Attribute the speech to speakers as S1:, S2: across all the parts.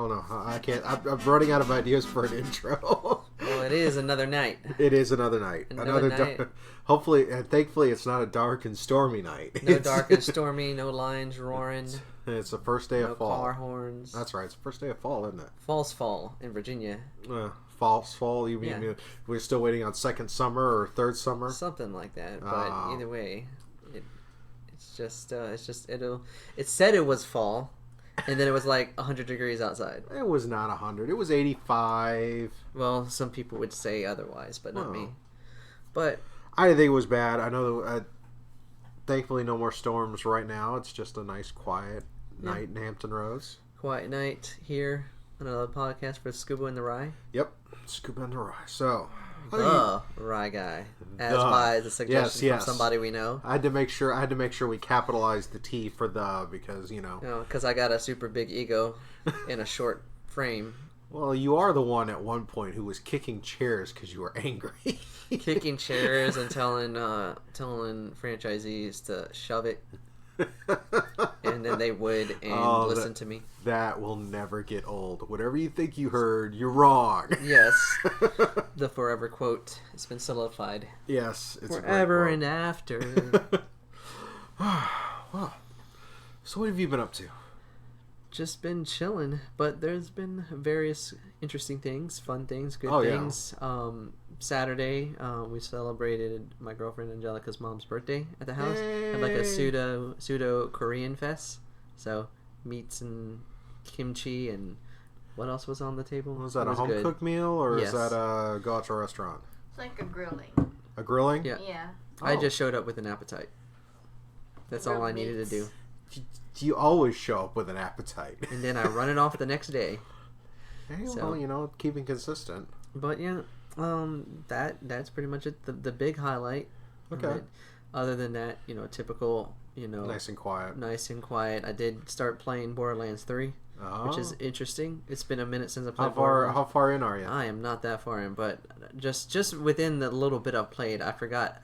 S1: don't know. I can't. I'm running out of ideas for an intro.
S2: Well, it is another night.
S1: It is another night.
S2: Another night.
S1: Hopefully and thankfully, it's not a dark and stormy night.
S2: No dark and stormy. No lions roaring.
S1: It's the first day of fall.
S2: No car horns.
S1: That's right. It's the first day of fall, isn't it?
S2: False fall in Virginia.
S1: False fall. You mean we're still waiting on second summer or third summer?
S2: Something like that. But either way, it said it was fall, and then it was like 100 degrees outside.
S1: It was not 100. It was 85.
S2: Well, some people would say otherwise, but not me. But
S1: I think it was bad. I know. Thankfully, no more storms right now. It's just a nice, quiet night in Hampton Roads.
S2: Quiet night here. Another podcast for Scuba and the Ry.
S1: Yep, Scuba and the Ry. So,
S2: the Ry guy, as by the suggestion from somebody we know.
S1: I had to make sure we capitalized the T for the because
S2: because I got a super big ego in a short frame.
S1: Well, you are the one at one point who was kicking chairs because you were angry.
S2: Kicking chairs and telling franchisees to shove it. And then they would listen to me.
S1: That will never get old. Whatever you think you heard, you're wrong.
S2: Yes. The forever quote. It's been solidified.
S1: Yes. It's
S2: forever and after.
S1: Well, so what have you been up to?
S2: Just been chilling, but there's been various interesting things, fun things, good things. Yeah. Saturday, we celebrated my girlfriend Angelica's mom's birthday at the house. Had like a pseudo Korean fest. So meats and kimchi and what else was on the table?
S1: Was that a home cooked meal or is that a go out to a restaurant?
S3: It's like a grilling.
S1: A grilling?
S2: Yeah.
S3: Yeah.
S2: I just showed up with an appetite. That's all I needed to do.
S1: You always show up with an appetite.
S2: And then I run it off the next day.
S1: Hey, well, keeping consistent.
S2: But yeah, that's pretty much it. The big highlight.
S1: Okay.
S2: Other than that, typical,
S1: nice and quiet.
S2: Nice and quiet. I did start playing Borderlands 3, which is interesting. It's been a minute since I played Borderlands.
S1: How far in are you?
S2: I am not that far in, but just within the little bit I've played, I forgot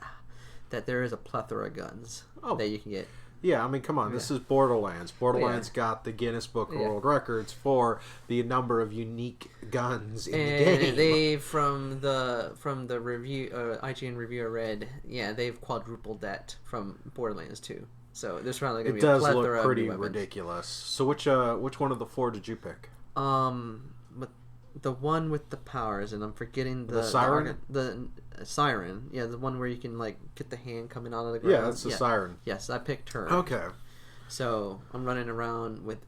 S2: that there is a plethora of guns that you can get.
S1: Yeah, I mean, come on. This is Borderlands. Borderlands got the Guinness Book of World Records for the number of unique guns in the game.
S2: And they, from the review, IGN review I read, they've quadrupled that from Borderlands 2. So there's probably going to be a plethora of
S1: It does look pretty
S2: weapons.
S1: ridiculous. So which one of the four did you pick?
S2: The one with the powers, and I'm forgetting the
S1: siren.
S2: The siren, the one where you can get the hand coming out of the ground.
S1: Yeah, that's the siren.
S2: Yes, I picked her.
S1: Okay.
S2: So I'm running around with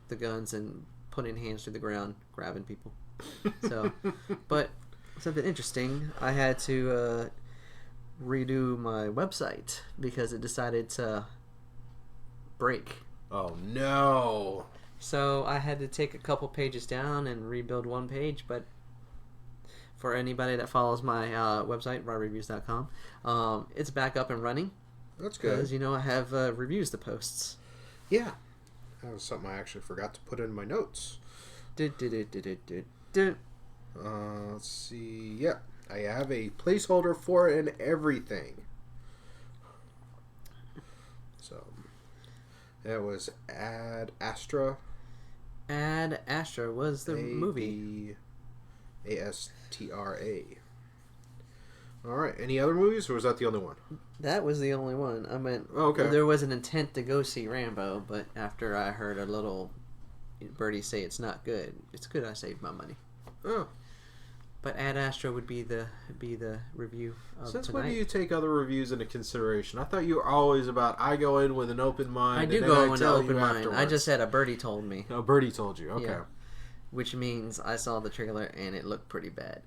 S2: the guns and putting hands through the ground, grabbing people. So, but something interesting, I had to redo my website because it decided to break.
S1: Oh no.
S2: So I had to take a couple pages down and rebuild one page, but for anybody that follows my website, ryreviews.com, it's back up and running.
S1: That's good.
S2: Because, I have reviews to post.
S1: Yeah. That was something I actually forgot to put in my notes. Let's see. Yeah. I have a placeholder for it and everything. So, that was Ad Astra.
S2: Ad Astra was the movie.
S1: Astra. Alright, any other movies, or was that the only one?
S2: That was the only one. I meant,
S1: okay.
S2: There was an intent to go see Rambo, but after I heard a little birdie say it's not good, it's good I saved my money.
S1: Oh.
S2: But Ad Astra would be the review of
S1: Since
S2: tonight.
S1: when do you take other reviews into consideration? I thought you were always about, I go in with an open mind.
S2: I do go in with an open mind. Afterwards. I just said a birdie told me.
S1: Oh, birdie told you. Okay.
S2: Yeah. Which means I saw the trailer and it looked pretty bad.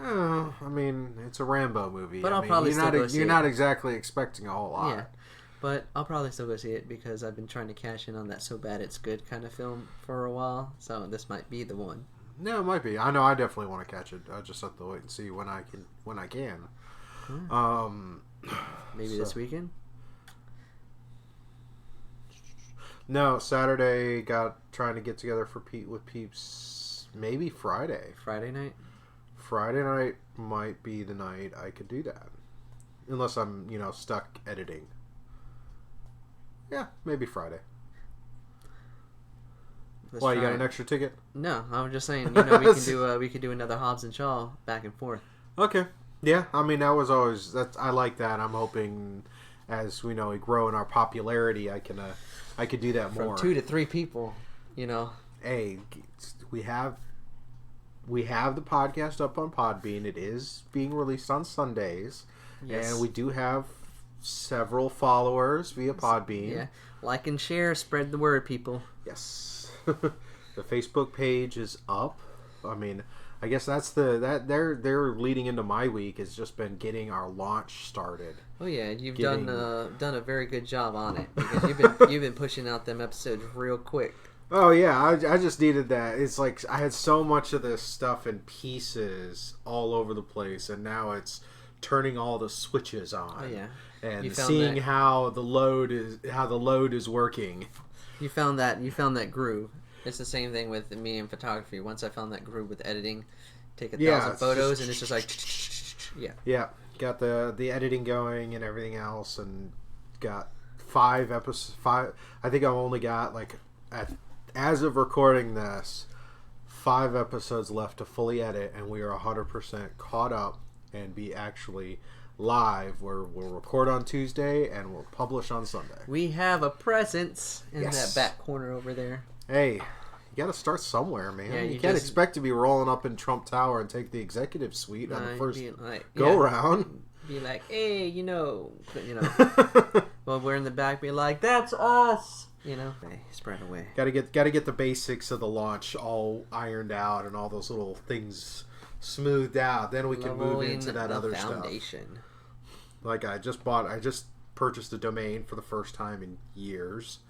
S1: Oh, I mean, it's a Rambo movie.
S2: But I'll probably still go see it.
S1: You're not exactly expecting a whole lot.
S2: Yeah. But I'll probably still go see it because I've been trying to cash in on that so bad it's good kind of film for a while. So this might be the one.
S1: No, it might be. I know. I definitely want to catch it. I just have to wait and see when I can.
S2: Maybe this weekend.
S1: No, Saturday. Trying to get together with peeps. Maybe Friday.
S2: Friday night.
S1: Friday night might be the night I could do that, unless I'm stuck editing. Yeah, maybe Friday. Why, you got an extra ticket?
S2: No, I was just saying, we can do another Hobbs and Shaw back and forth.
S1: Okay. Yeah, I mean, that was always, I like that. I'm hoping, as we grow in our popularity, I could do that more.
S2: From 2 to 3 people,
S1: Hey, we have the podcast up on Podbean. It is being released on Sundays. Yes. And we do have several followers via Podbean. Yeah.
S2: Like and share, spread the word, people.
S1: Yes. The Facebook page is up. I mean, I guess they're leading into my week has just been getting our launch started.
S2: Oh yeah, you've done a very good job on it because you've been pushing out them episodes real quick.
S1: Oh yeah, I just needed that. It's like I had so much of this stuff in pieces all over the place, and now it's turning all the switches on.
S2: Oh yeah,
S1: and seeing how the load is working.
S2: You found that groove. It's the same thing with me in photography. Once I found that groove with editing, take 1,000 photos, and it's just like,
S1: yeah. Got the editing going and everything else, and got 5 episodes. I think I've only got as of recording this, 5 episodes left to fully edit, and we are 100% caught up and be actually live. We'll record on Tuesday and we'll publish on Sunday.
S2: We have a presence in that back corner over there.
S1: Hey, you got to start somewhere, man. Yeah, you can't expect to be rolling up in Trump Tower and take the executive suite on the first go round.
S2: Be like, hey, well, we're in the back. Be like, that's us. Hey, spread away.
S1: Got to get the basics of the launch all ironed out and all those little things smoothed out. Then we can move into that other foundation stuff. Like I just purchased a domain for the first time in years.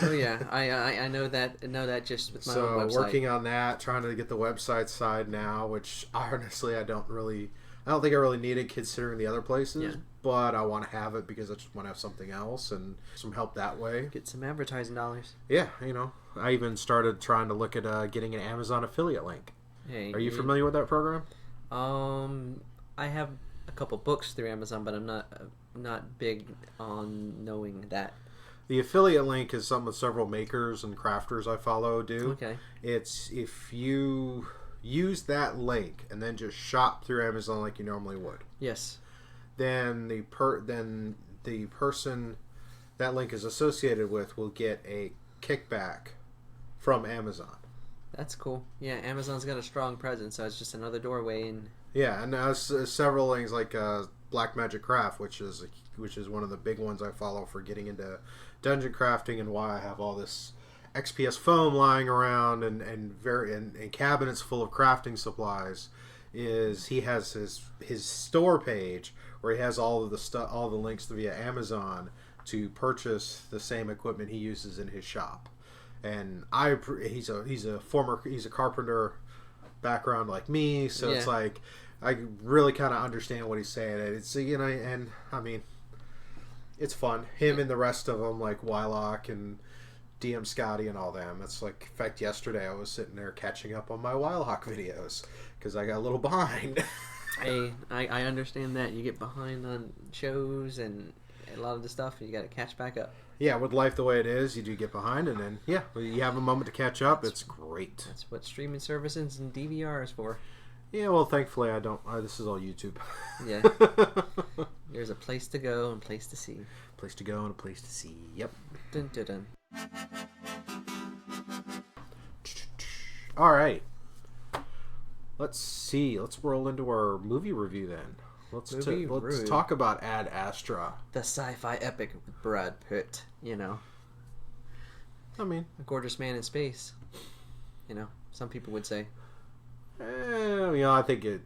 S2: Oh yeah, I know that just with my own website.
S1: So working on that, trying to get the website side now, which honestly I don't think I really need it considering the other places, but I want to have it because I just want to have something else and some help that way.
S2: Get some advertising dollars.
S1: Yeah, I even started trying to look at getting an Amazon affiliate link.
S2: Hey,
S1: are you familiar with that program?
S2: I have a couple books through Amazon, but I'm not big on knowing that.
S1: The affiliate link is something that several makers and crafters I follow do.
S2: Okay. It's
S1: if you use that link and then just shop through Amazon like you normally would.
S2: Yes.
S1: Then the person that link is associated with will get a kickback from Amazon.
S2: That's cool. Yeah, Amazon's got a strong presence, so it's just another doorway in.
S1: Yeah, and several things like Black Magic Craft, which is one of the big ones I follow for getting into dungeon crafting and why I have all this XPS foam lying around and cabinets full of crafting supplies. Is he has his store page where he has all the links via Amazon to purchase the same equipment he uses in his shop. And he's a carpenter background like me, so it's like I really kind of understand what he's saying. It's and I mean, it's fun. Him and the rest of them like Wylock and DM Scotty and all them. It's like, in fact, yesterday I was sitting there catching up on my Wylock videos because I got a little behind.
S2: Hey, I understand that. You get behind on shows and a lot of the stuff, and you got to catch back up.
S1: Yeah, with life the way it is, you do get behind, and then you have a moment to catch up. It's great.
S2: That's what streaming services and DVR is for.
S1: Yeah, well, thankfully I don't. This is all YouTube.
S2: Yeah. There's a place to go and a place to see.
S1: Place to go and a place to see. Yep.
S2: Dun, dun, dun.
S1: All right. Let's see. Let's roll into our movie review then. Let's talk about Ad Astra.
S2: The sci-fi epic with Brad Pitt,
S1: I mean,
S2: a gorgeous man in space. Some people would say.
S1: I think it.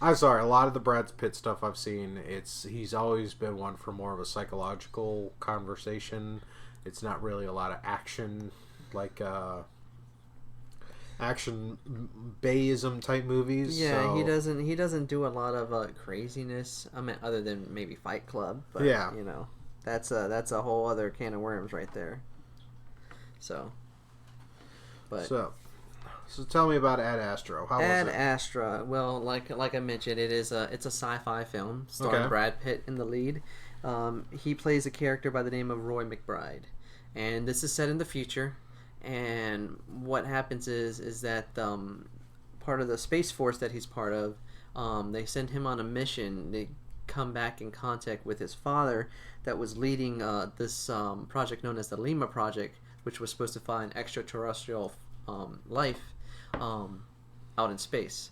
S1: I'm sorry. A lot of the Brad Pitt stuff I've seen, he's always been one for more of a psychological conversation. It's not really a lot of action, like action bayism type movies.
S2: Yeah, so. He doesn't do a lot of craziness. I mean, other than maybe Fight Club. But, that's a whole other can of worms right there. So tell me about Ad Astra. How was it? Ad Astra. Well, like I mentioned, it's a sci-fi film starring Brad Pitt in the lead. He plays a character by the name of Roy McBride, and this is set in the future. And what happens is that part of the Space Force that he's part of, they send him on a mission. They come back in contact with his father that was leading this project known as the Lima Project, which was supposed to find extraterrestrial life out in space.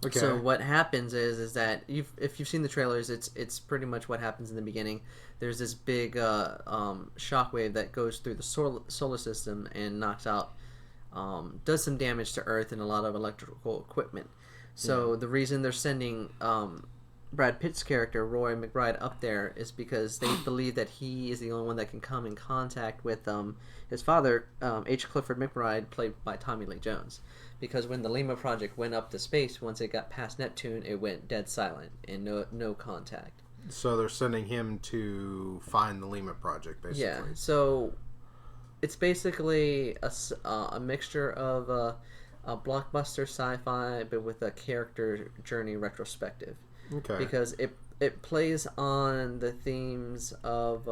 S2: Okay. So what happens is that if you've seen the trailers, it's pretty much what happens in the beginning. There's this big shockwave that goes through the solar system and knocks out, does some damage to Earth and a lot of electrical equipment. So the reason they're sending Brad Pitt's character, Roy McBride, up there is because they believe that he is the only one that can come in contact with his father, H. Clifford McBride, played by Tommy Lee Jones. Because when the Lima Project went up to space, once it got past Neptune, it went dead silent and no contact.
S1: So they're sending him to find the Lima Project, basically.
S2: Yeah, so it's basically a mixture of a blockbuster sci-fi, but with a character journey retrospective.
S1: Okay.
S2: Because it plays on the themes of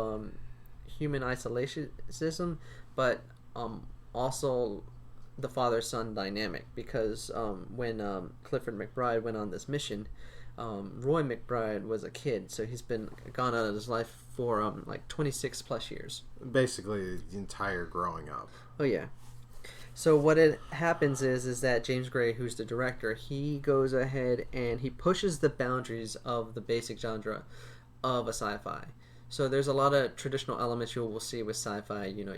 S2: human isolationism, but also the father-son dynamic. Because when Clifford McBride went on this mission, Roy McBride was a kid, so he's been gone out of his life for like 26 plus years.
S1: Basically, the entire growing up.
S2: Oh yeah. So what it happens is that James Gray, who's the director, he goes ahead and he pushes the boundaries of the basic genre of a sci-fi. So there's a lot of traditional elements you will see with sci-fi. You know,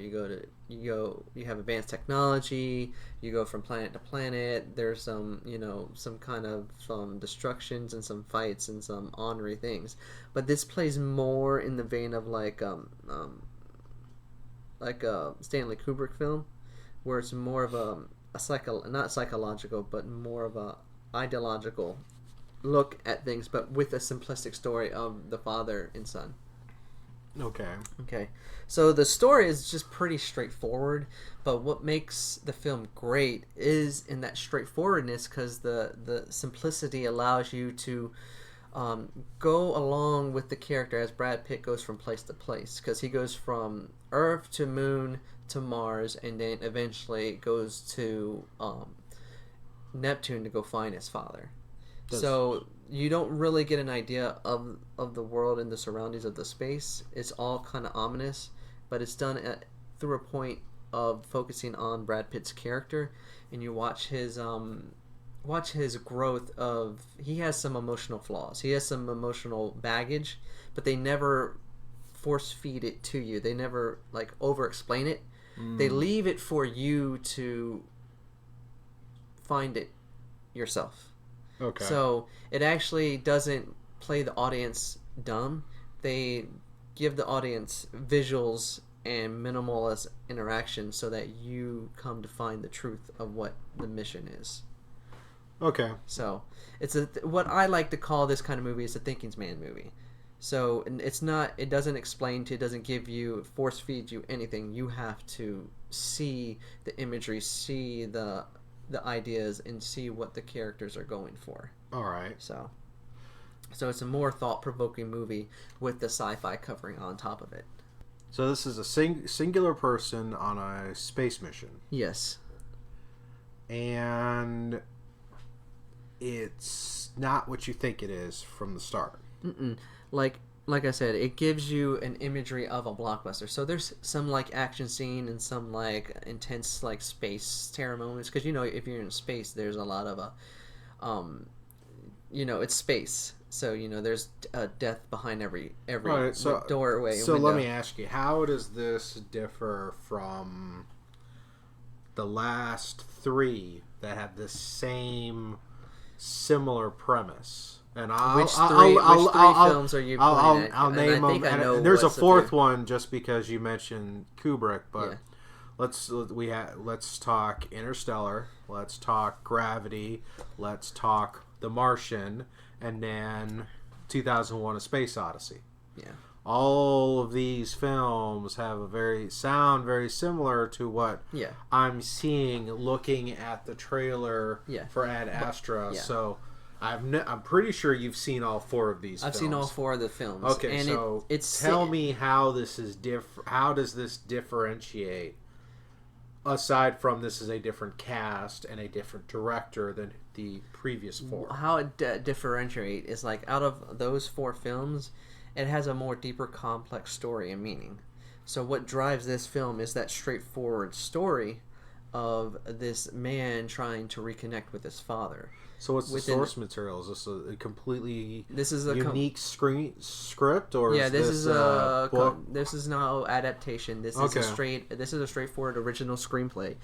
S2: you have advanced technology, you go from planet to planet. There's some kind of destructions and some fights and some ornery things. But this plays more in the vein of like a Stanley Kubrick film, where it's more of not psychological, but more of a ideological look at things, but with a simplistic story of the father and son. Okay. So the story is just pretty straightforward, but what makes the film great is in that straightforwardness, because the simplicity allows you to go along with the character as Brad Pitt goes from place to place, because he goes from Earth to Moon to Mars, and then eventually goes to Neptune to go find his father. So you don't really get an idea of the world and the surroundings of the space. It's all kind of ominous, but it's done through a point of focusing on Brad Pitt's character, and you watch his growth of. He has some emotional flaws. He has some emotional baggage, but they never force feed it to you. They never like over explain it. They leave it for you to find it yourself.
S1: Okay.
S2: So it actually doesn't play the audience dumb. They give the audience visuals and minimalist interaction so that you come to find the truth of what the mission is.
S1: Okay.
S2: So it's what I like to call this kind of movie is a thinking man movie. So it's not. It doesn't explain to. It doesn't give you force feed you anything. You have to see the imagery, see the ideas, and see what the characters are going for.
S1: All right.
S2: So it's a more thought-provoking movie with the sci-fi covering on top of it.
S1: So this is a singular person on a space mission.
S2: Yes.
S1: And it's not what you think it is from the start.
S2: Like I said, it gives you an imagery of a blockbuster. So there's some like action scene and some like intense like space terror moments, because if you're in space, there's a lot of it's space. So there's a death behind every
S1: right, so,
S2: doorway.
S1: So let me ask you, how does this differ from the last three that have the same similar premise? And
S2: which three films are you pointing at?
S1: I'll name them. And there's a fourth one just because you mentioned Kubrick, but let's talk Interstellar, let's talk Gravity, let's talk The Martian, and then 2001: A Space Odyssey.
S2: Yeah.
S1: All of these films sound very similar to what I'm seeing looking at the trailer for Ad Astra.
S2: Yeah.
S1: So I'm pretty sure you've seen all four of these.
S2: I've seen all four of the films.
S1: Okay,
S2: and
S1: so tell me how this is how does this differentiate aside from this is a different cast and a different director than the previous 4.
S2: How it differentiate is like out of those 4 films, it has a more deeper, complex story and meaning. So what drives this film is that straightforward story of this man trying to reconnect with his father.
S1: So what's the source material? Is this a completely
S2: a
S1: unique script, or
S2: yeah?
S1: Is
S2: this
S1: this
S2: is this is no adaptation. This is a straightforward original screenplay.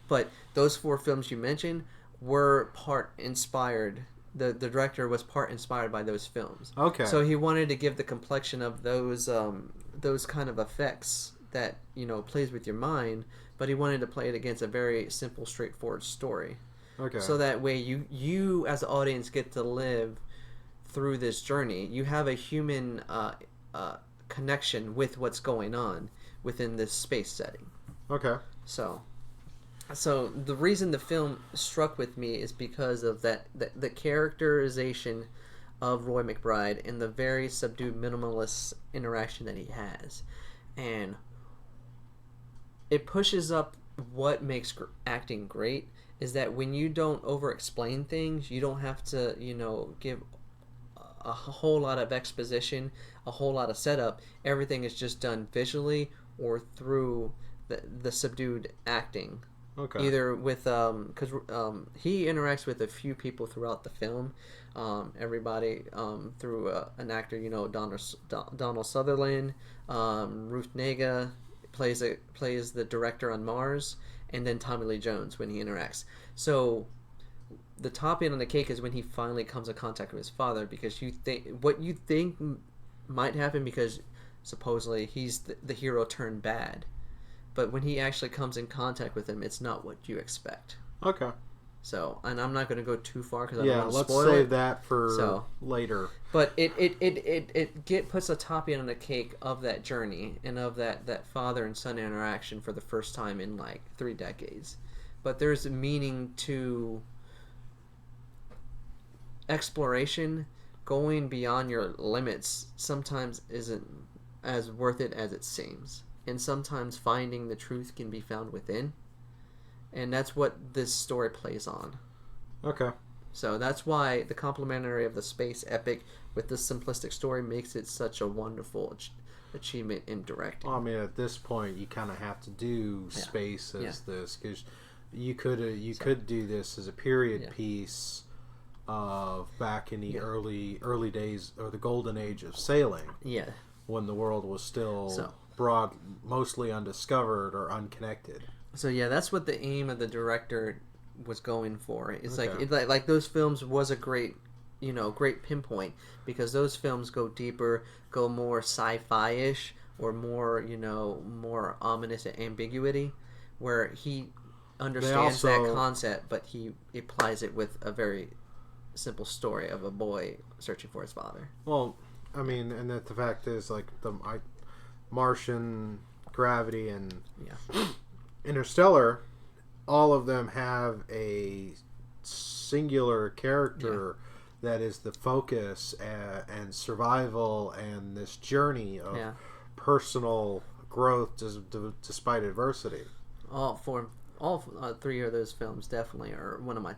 S2: But those 4 films you mentioned were part inspired. The director was part inspired by those films.
S1: Okay.
S2: So he wanted to give the complexion of those kind of effects that plays with your mind, but he wanted to play it against a very simple, straightforward story.
S1: Okay.
S2: So that way you as the audience get to live through this journey. You have a human connection with what's going on within this space setting.
S1: Okay.
S2: So the reason the film struck with me is because of the characterization of Roy McBride and the very subdued minimalist interaction that he has. And it pushes up what makes acting great is that when you don't over-explain things, you don't have to, give a whole lot of exposition, a whole lot of setup. Everything is just done visually or through the subdued acting.
S1: Okay.
S2: Either with, because he interacts with a few people throughout the film. Everybody through an actor, Donald Sutherland, Ruth Negga plays the director on Mars, and then Tommy Lee Jones when he interacts. So the topping on the cake is when he finally comes in contact with his father, because you think might happen because supposedly he's the hero turned bad, but when he actually comes in contact with him, it's not what you expect.
S1: Okay.
S2: So, and I'm not going to go too far because I don't want to spoil it.
S1: Let's save that for later.
S2: But it puts a topping on the cake of that journey and of that father and son interaction for the first time in like 3 decades. But there's a meaning to exploration. Going beyond your limits sometimes isn't as worth it as it seems. And sometimes finding the truth can be found within. And that's what this story plays on.
S1: Okay.
S2: So that's why the complementary of the space epic with this simplistic story makes it such a wonderful achievement in directing.
S1: Well, I mean, at this point, you kind of have to do space as this, because you could do this as a period piece of back in the early days, or the golden age of sailing.
S2: Yeah. When
S1: the world was still mostly undiscovered or unconnected.
S2: So yeah, that's what the aim of the director was going for. It's like those films was a great pinpoint, because those films go deeper, go more sci-fi-ish, or more more ominous ambiguity, where he understands that concept, but he applies it with a very simple story of a boy searching for his father.
S1: Well, I mean, and that the fact is, like, the Martian, Gravity, and Interstellar, all of them have a singular character that is the focus and survival and this journey of personal growth despite adversity.
S2: All 3 of those films definitely are one of my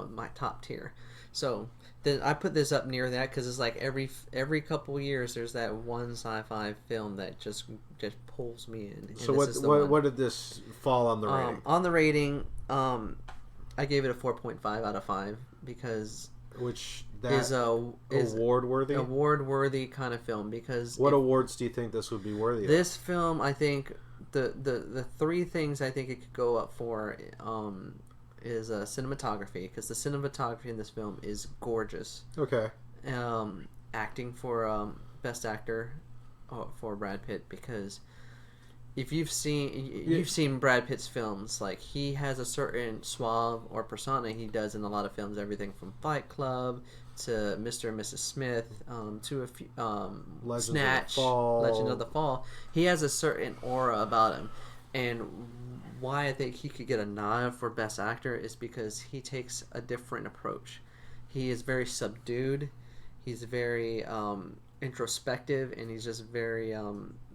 S2: my top tier. So then I put this up near that because it's like every couple years there's that one sci-fi film that just pulls me in. And
S1: so what did this fall on the rating?
S2: On the rating, I gave it a 4.5 out of 5 because is
S1: award
S2: worthy kind of film. Because
S1: what awards do you think this would be worthy of?
S2: This film, I think the 3 things I think it could go up for is cinematography, because the cinematography in this film is gorgeous.
S1: Okay.
S2: Acting for best actor for Brad Pitt, because if you've seen Brad Pitt's films, like, he has a certain suave or persona he does in a lot of films, everything from Fight Club to Mr. and Mrs. Smith, to a few Snatch, Legend of the Fall. He has a certain aura about him, and why I think he could get a nod for best actor is because he takes a different approach. He is very subdued, he's very introspective, and he's just very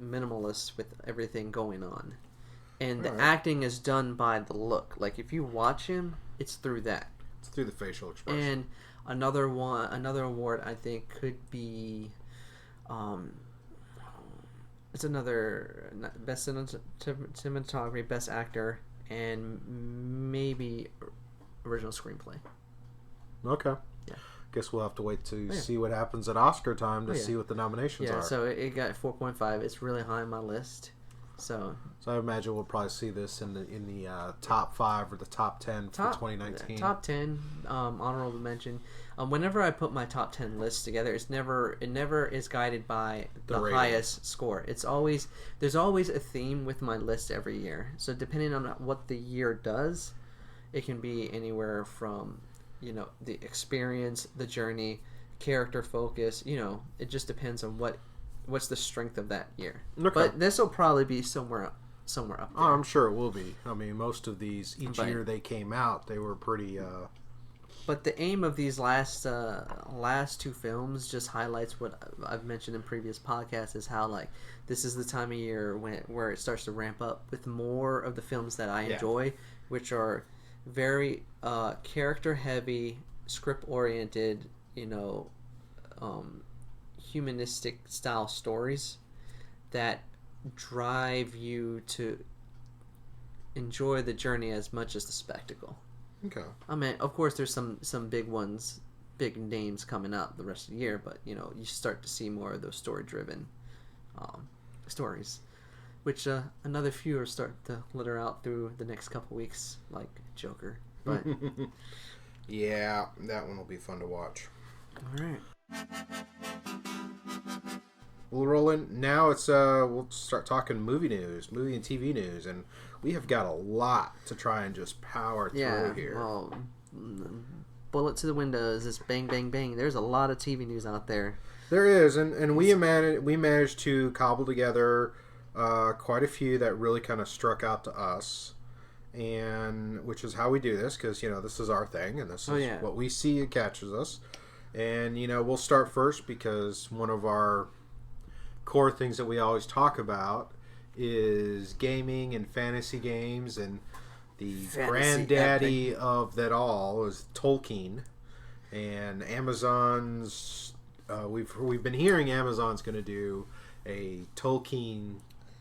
S2: minimalist with everything going on. and the acting is done by the look. Like if you watch him, it's through that.
S1: It's through the facial expression.
S2: And another award I think could be, it's another best cinematography, best actor, and maybe original screenplay.
S1: Okay.
S2: Yeah.
S1: Guess we'll have to wait to see what happens at Oscar time to see what the nominations are.
S2: Yeah, so it got 4.5. It's really high on my list. So
S1: I imagine we'll probably see this in the top 5 or the top 10 for 2019.
S2: Top 10, honorable mention. Whenever I put my top 10 lists together, it never is guided by the highest score. There's always a theme with my list every year. So depending on what the year does, it can be anywhere from, the experience, the journey, character focus. It just depends on what's the strength of that year. Okay. But this will probably be somewhere up there.
S1: Oh, I'm sure it will be. I mean, most of these, each year they came out, they were pretty...
S2: But the aim of these last 2 films just highlights what I've mentioned in previous podcasts, is how, like, this is the time of year where it starts to ramp up with more of the films that I enjoy, which are very character-heavy, script-oriented, humanistic style stories that drive you to enjoy the journey as much as the spectacle.
S1: Okay.
S2: I mean, of course, there's some big ones, big names coming up the rest of the year, but you start to see more of those story-driven stories, which another few are starting to litter out through the next couple weeks, like Joker. But
S1: yeah, that one will be fun to watch.
S2: All right.
S1: We'll roll in. Now we'll start talking movie and TV news, and we have got a lot to try and just power through here.
S2: Well, bullet to the windows, it's bang, bang, bang. There's a lot of TV news out there.
S1: There is, and we managed to cobble together quite a few that really kind of struck out to us, and which is how we do this, because this is our thing, and this is what we see. It catches us, and we'll start first because one of our core things that we always talk about is gaming and fantasy games, and the granddaddy of that all is Tolkien, and Amazon's we've been hearing Amazon's going to do a Tolkien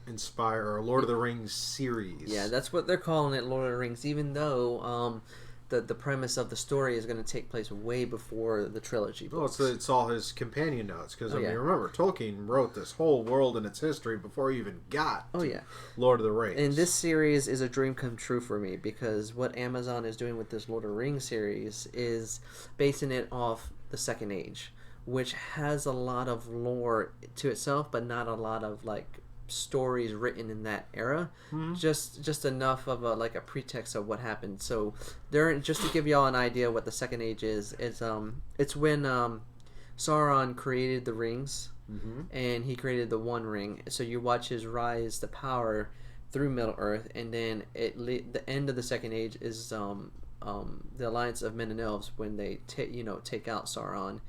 S1: inspire or Lord of the Rings series.
S2: Yeah, that's what they're calling it, Lord of the Rings, even though the premise of the story is going to take place way before the trilogy books.
S1: Well, it's all his companion notes, because remember, Tolkien wrote this whole world and its history before he even got to Lord of the Rings.
S2: And this series is a dream come true for me, because what Amazon is doing with this Lord of the Rings series is basing it off the Second Age, which has a lot of lore to itself, but not a lot of stories written in that era. Just enough of a pretext of what happened. So just to give y'all an idea what the Second Age is, it's when Sauron created the rings, and he created the One Ring. So you watch his rise to power through Middle Earth, and then the end of the Second Age is the alliance of men and elves when they take out Sauron.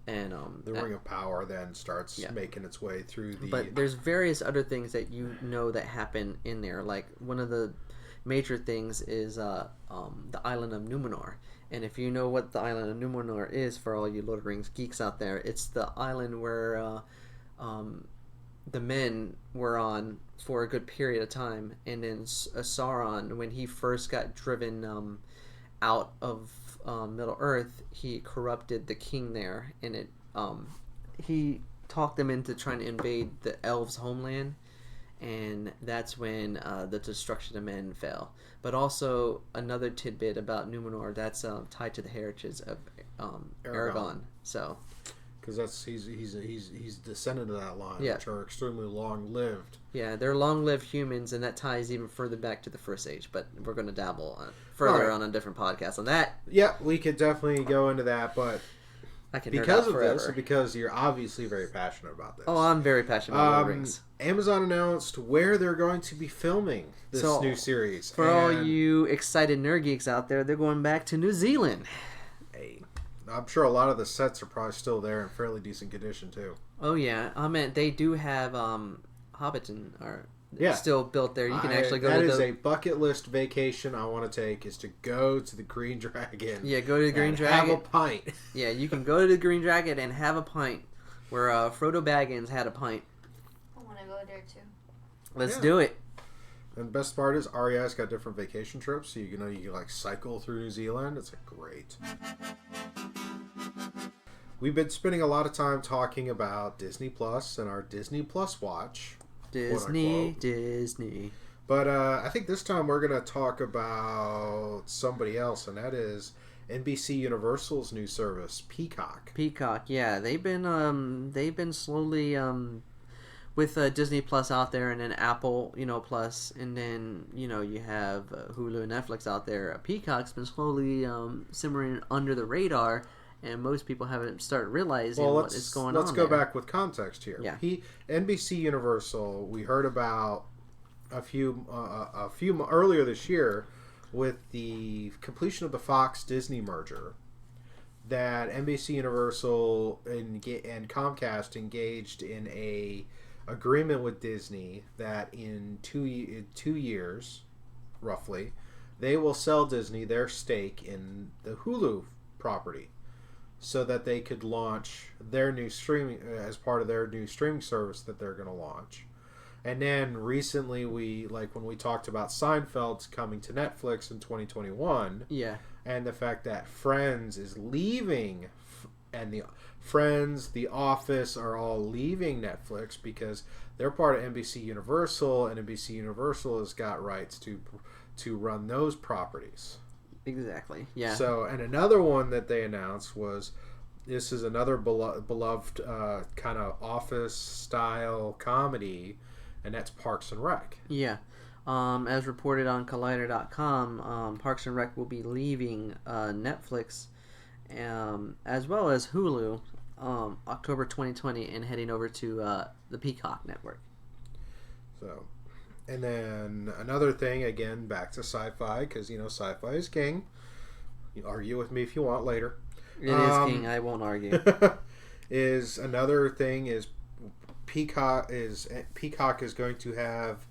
S2: And
S1: the Ring of Power then starts making its way through the...
S2: But there's various other things that that happen in there. Like, one of the major things is the island of Numenor. And if you know what the island of Numenor is, for all you Lord of the Rings geeks out there, it's the island where the men were on for a good period of time. And then Sauron, when he first got driven out of Middle Earth, he corrupted the king there, and he talked them into trying to invade the elves' homeland, and that's when the destruction of men fell. But also another tidbit about Numenor that's tied to the heritage of Aragorn. So,
S1: because he's descendant of that line, which are extremely long lived.
S2: Yeah, they're long-lived humans, and that ties even further back to the First Age. But we're going to dabble further on a different podcast on that.
S1: Yeah, we could definitely go into that, but because of this, because you're obviously very passionate about this.
S2: Oh, I'm very passionate about Lord of the Rings.
S1: Amazon announced where they're going to be filming this new series.
S2: For all you excited nerd geeks out there, they're going back to New Zealand.
S1: Hey, I'm sure a lot of the sets are probably still there in fairly decent condition too.
S2: Oh yeah, I mean they do have Hobbiton, or still built there. You can actually go
S1: to
S2: the...
S1: That is a bucket list vacation I want to take, is to go to the Green Dragon.
S2: Yeah, go to the Green Dragon.
S1: Have a pint.
S2: Yeah, you can go to the Green Dragon and have a pint, where Frodo Baggins had a pint.
S3: I want to go there too.
S2: Let's do it.
S1: And the best part is REI's got different vacation trips, so you can like cycle through New Zealand. It's great. We've been spending a lot of time talking about Disney Plus and our Disney Plus watch.
S2: Disney.
S1: But I think this time we're going to talk about somebody else, and that is NBCUniversal's new service, PeaCock.
S2: PeaCock, yeah, they've been slowly with Disney Plus out there, and then Apple, Plus, and then you have Hulu and Netflix out there. PeaCock's been slowly simmering under the radar. And most people haven't started realizing what is going on.
S1: Let's go back with context here.
S2: Yeah.
S1: NBC Universal, we heard about a few earlier this year with the completion of the Fox Disney merger, that NBC Universal and Comcast engaged in a agreement with Disney that in 2 years, roughly, they will sell Disney their stake in the Hulu property, so that they could launch their new streaming as part of their new streaming service that they're going to launch. And then recently, when we talked about Seinfeld's coming to Netflix in 2021, and the fact that Friends is leaving, and the Friends, The Office are all leaving Netflix because they're part of NBC Universal, and NBC Universal has got rights to run those properties.
S2: Exactly. Yeah.
S1: So, and another one that they announced was, this is another beloved kind of Office style comedy, and that's Parks and Rec.
S2: Yeah. As reported on Collider.com, Parks and Rec will be leaving Netflix, as well as Hulu, October 2020, and heading over to the PeaCock network.
S1: So. And then another thing, again, back to sci-fi, because, sci-fi is king. You argue with me if you want later.
S2: It is king. I won't argue.
S1: Is another thing is PeaCock is going to have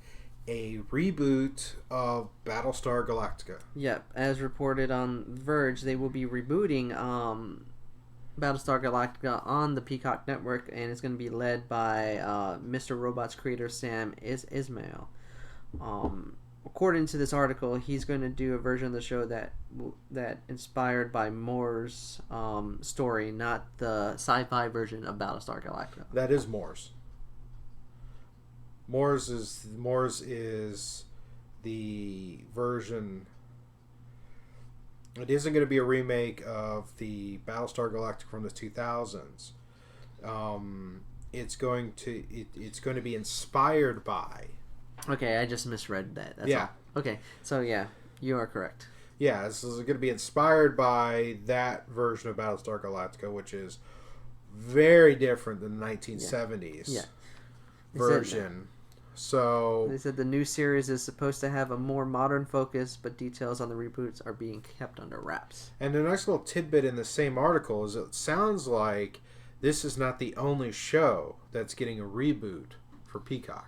S1: a reboot of Battlestar Galactica.
S2: Yep. As reported on Verge, they will be rebooting Battlestar Galactica on the PeaCock network, and it's going to be led by Mr. Robot's creator Sam Ismail. According to this article, he's going to do a version of the show that inspired by Moore's story, not the sci-fi version of Battlestar Galactica.
S1: That is Moore's. Moore's is the version. It isn't going to be a remake of the Battlestar Galactica from the 2000s. It's going to be inspired by.
S2: Okay, I just misread that. That's all. Okay, so yeah, you are correct.
S1: Yeah, this is going to be inspired by that version of Battlestar Galactica, which is very different than the 1970s version. So
S2: they said the new series is supposed to have a more modern focus, but details on the reboots are being kept under wraps.
S1: And the next little tidbit in the same article is it sounds like this is not the only show that's getting a reboot for PeaCock.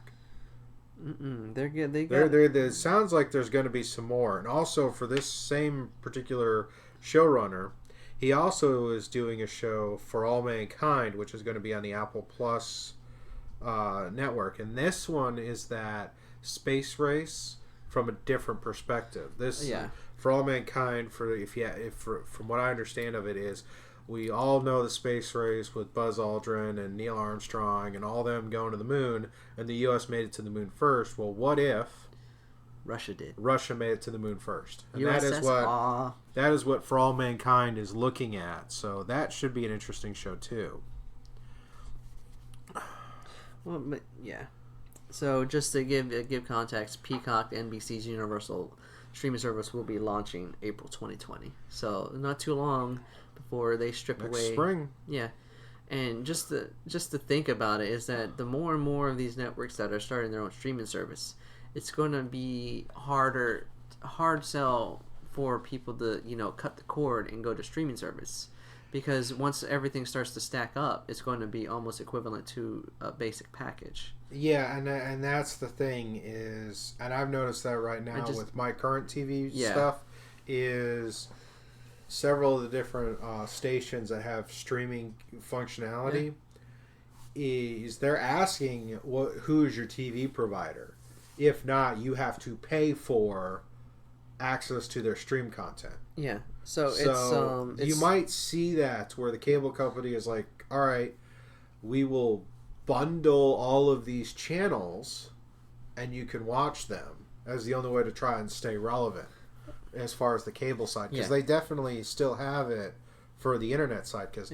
S2: They're good.
S1: It sounds like there's going to be some more. And also for this same particular showrunner, he also is doing a show For All Mankind, which is going to be on the Apple Plus network. And this one is that space race from a different perspective. This For All Mankind, from what I understand of it, is we all know the space race with Buzz Aldrin and Neil Armstrong and all them going to the moon, and the U.S. made it to the moon first. Well, what if
S2: Russia did?
S1: Russia made it to the moon first. And
S2: USS
S1: that is what For All Mankind is looking at. So that should be an interesting show too.
S2: Well, but, yeah. So just to give context, PeaCock, NBC's Universal streaming service, will be launching April 2020. So not too long before they strip away
S1: spring.
S2: Yeah. And just to think about it is that the more and more of these networks that are starting their own streaming service, it's going to be hard sell for people to cut the cord and go to streaming service, because once everything starts to stack up, it's going to be almost equivalent to a basic package.
S1: Yeah, and that's the thing is, and I've noticed that right now with my current TV stuff, is several of the different stations that have streaming functionality, is they're asking who is your TV provider. If not, you have to pay for access to their stream content.
S2: Yeah. So it's
S1: you might see that where the cable company is like, all right, we will bundle all of these channels and you can watch them as the only way to try and stay relevant as far as the cable side, because they definitely still have it for the internet side, because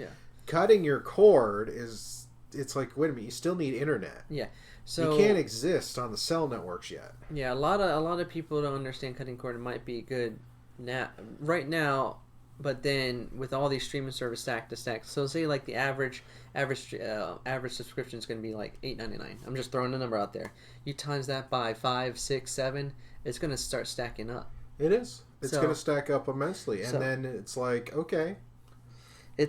S1: cutting your cord is, it's like, wait a minute, you still need internet.
S2: Yeah. So
S1: you can't exist on the cell networks yet.
S2: Yeah, a lot of people don't understand cutting cord. It might be good right now, but then with all these streaming service stack to stack, so say like the average subscription is going to be like $8.99. I'm just throwing a number out there. You times that by 5, 6, 7, it's going to start stacking up.
S1: It is. It's going to stack up immensely, and then it's like, okay.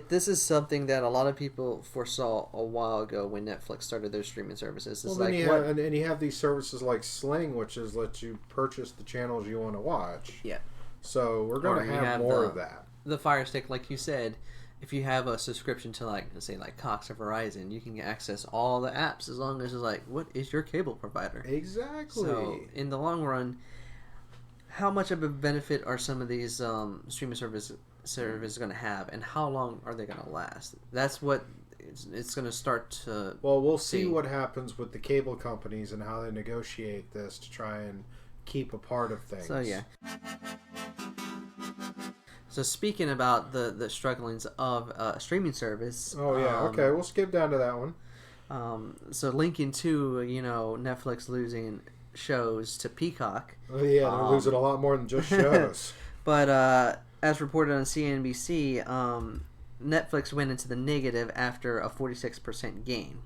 S2: This is something that a lot of people foresaw a while ago when Netflix started their streaming services. It's
S1: then you have these services like Sling, which is let you purchase the channels you want to watch.
S2: Yeah.
S1: So we're going to have more of that.
S2: The Fire Stick, like you said, if you have a subscription to like, let's say like Cox or Verizon, you can access all the apps as long as it's like, what is your cable provider?
S1: Exactly.
S2: So in the long run, how much of a benefit are some of these streaming services going to have, and how long are they going to last? That's what it's going to start to. Well,
S1: we'll see what happens with the cable companies and how they negotiate this to try and keep a part of things.
S2: So yeah. So speaking about the strugglings of streaming service.
S1: Oh yeah, okay, we'll skip down to that one.
S2: So linking to Netflix losing shows to PeaCock.
S1: Oh yeah, they're losing a lot more than just shows.
S2: But as reported on CNBC, Netflix went into the negative after a 46% gain.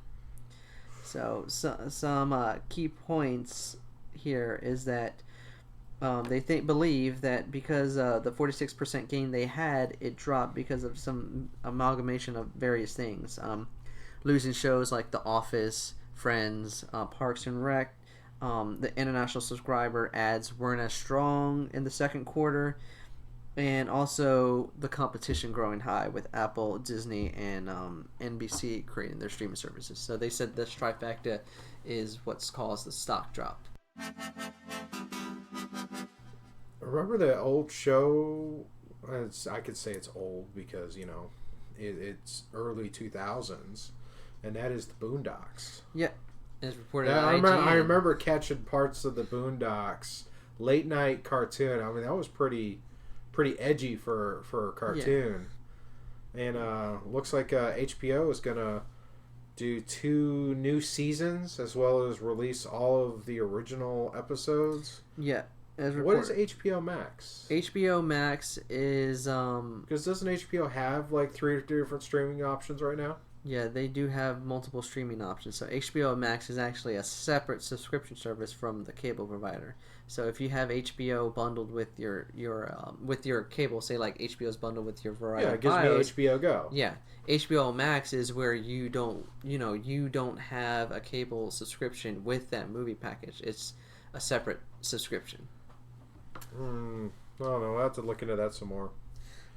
S2: So some key points here is that they believe that because the 46% gain they had, it dropped because of some amalgamation of various things. Losing shows like The Office, Friends, Parks and Rec. The international subscriber ads weren't as strong in the second quarter. And also the competition growing high with Apple, Disney, and NBC creating their streaming services. So they said this trifecta is what's caused the stock drop.
S1: Remember the old show? I could say it's old because, it's early 2000s. And that is the Boondocks.
S2: Yeah. As reported
S1: on IGN. I remember catching parts of the Boondocks. Late night cartoon. I mean, that was pretty edgy for a cartoon. Yeah. And looks like HBO is going to do 2 new seasons as well as release all of the original episodes.
S2: Yeah.
S1: What is HBO Max?
S2: HBO Max is...
S1: Because doesn't HBO have like 3 different streaming options right now?
S2: Yeah, they do have multiple streaming options. So HBO Max is actually a separate subscription service from the cable provider. So if you have HBO bundled with your cable, say like HBO's bundled with your Verizon,
S1: yeah, it gives me HBO Go.
S2: Yeah, HBO Max is where you don't have a cable subscription with that movie package. It's a separate subscription.
S1: I don't know. I'll have to look into that some more.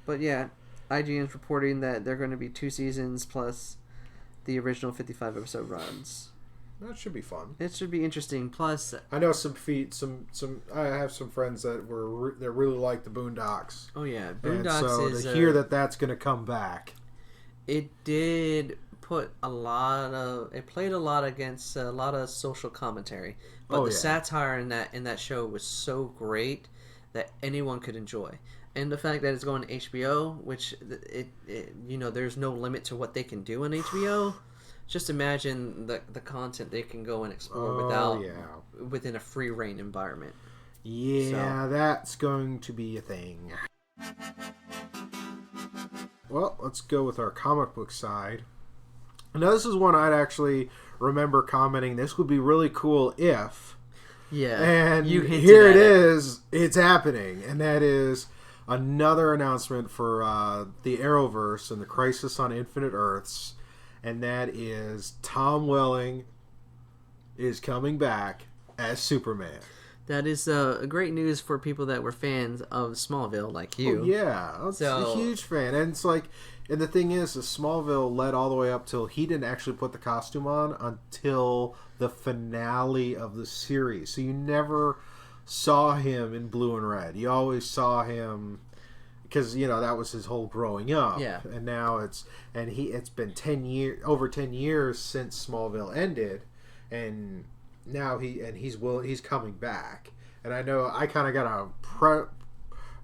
S2: But yeah, IGN's reporting that they're going to be 2 seasons plus the original 55 episode runs.
S1: That should be fun.
S2: It should be interesting. Plus,
S1: I know I have some friends that really like the Boondocks.
S2: Oh yeah, Boondocks
S1: and so to hear that that's going to come back.
S2: It did put it played a lot against a lot of social commentary, but the satire in that show was so great that anyone could enjoy. And the fact that it's going to HBO, which there's no limit to what they can do on HBO. Just imagine the content they can go and explore within a free reign environment.
S1: Yeah, that's going to be a thing. Well, let's go with our comic book side. Now, this is one I'd actually remember commenting. This would be really cool if.
S2: Yeah.
S1: And here it is. It's happening, and that is another announcement for the Arrowverse and the Crisis on Infinite Earths, and that is Tom Welling is coming back as Superman.
S2: That is great news for people that were fans of Smallville, like you.
S1: Oh, yeah, I was a huge fan, and it's like, and the thing is, Smallville led all the way up till he didn't actually put the costume on until the finale of the series. So you never saw him in blue and red. You always saw him because that was his whole growing up.
S2: Yeah,
S1: and now it's been over 10 years since Smallville ended, and now he's coming back. And I know I kind of got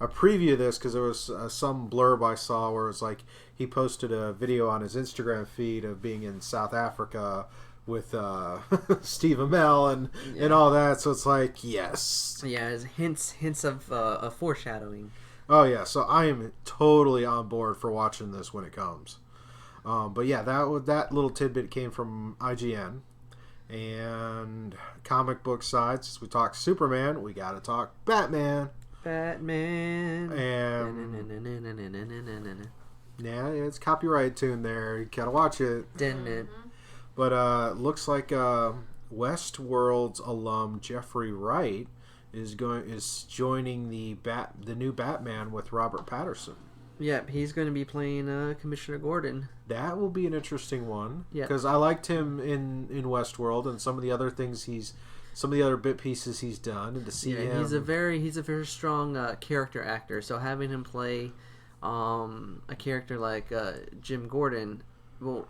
S1: a preview of this because there was some blurb I saw where it's like he posted a video on his Instagram feed of being in South Africa with Steve Amell and all that. So it's like, yes.
S2: Yeah, it's hints of a foreshadowing.
S1: Oh, yeah. So I am totally on board for watching this when it comes. But yeah, that little tidbit came from IGN. And comic book side, since we talked Superman, we got to talk Batman.
S2: And
S1: yeah, it's copyright tune there. You gotta watch it. But looks like Westworld's alum Jeffrey Wright is joining the new Batman with Robert Pattinson.
S2: Yep, he's going to be playing Commissioner Gordon.
S1: That will be an interesting one.
S2: Yeah,
S1: because I liked him in Westworld and some of the other things some of the other bit pieces he's done, and to see him.
S2: He's a very strong character actor. So having him play a character like Jim Gordon will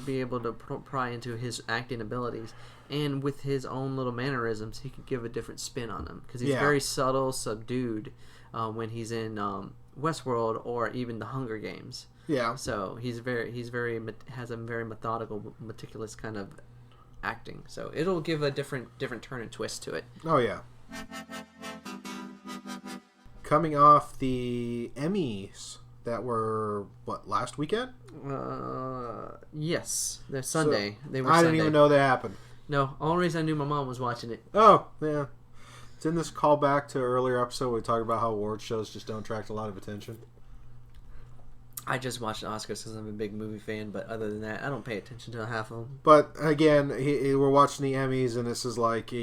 S2: be able to pry into his acting abilities, and with his own little mannerisms, he could give a different spin on them because he's very subtle, subdued when he's in Westworld or even the Hunger Games.
S1: Yeah.
S2: So has a very methodical, meticulous kind of acting. So it'll give a different turn and twist to it.
S1: Oh yeah. Coming off the Emmys that were last weekend?
S2: Yes, they're Sunday.
S1: So,
S2: they were.
S1: I
S2: Sunday.
S1: didn't even know they happened.
S2: No, only reason I knew my mom was watching it.
S1: Oh yeah. Didn't this call back to an earlier episode where we talked about how award shows just don't attract a lot of attention?
S2: I just watched the Oscars because I'm a big movie fan, but other than that, I don't pay attention to half of them.
S1: But again, we're watching the Emmys, and this is like,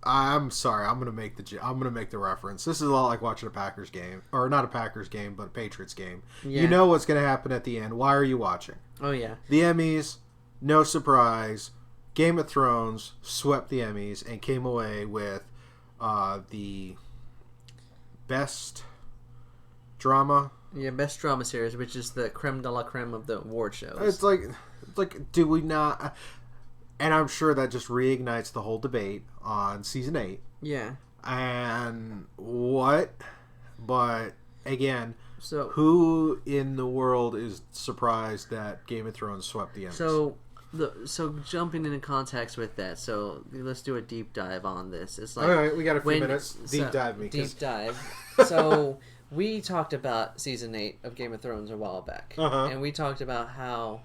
S1: I'm sorry, I'm gonna make the reference. This is a lot like watching a Packers game, or not a Packers game, but a Patriots game. Yeah. You know what's gonna happen at the end. Why are you watching?
S2: Oh yeah.
S1: The Emmys, no surprise. Game of Thrones swept the Emmys and came away with the best drama.
S2: Yeah, best drama series, which is the creme de la creme of the award shows.
S1: It's like, do we not? And I'm sure that just reignites the whole debate on season 8.
S2: Yeah.
S1: And what? But again,
S2: so
S1: who in the world is surprised that Game of Thrones swept the Emmys?
S2: So jumping into context with that, so let's do a deep dive on this. It's like,
S1: all right, we got a few minutes. Deep dive.
S2: So we talked about season 8 of Game of Thrones a while back, and we talked about how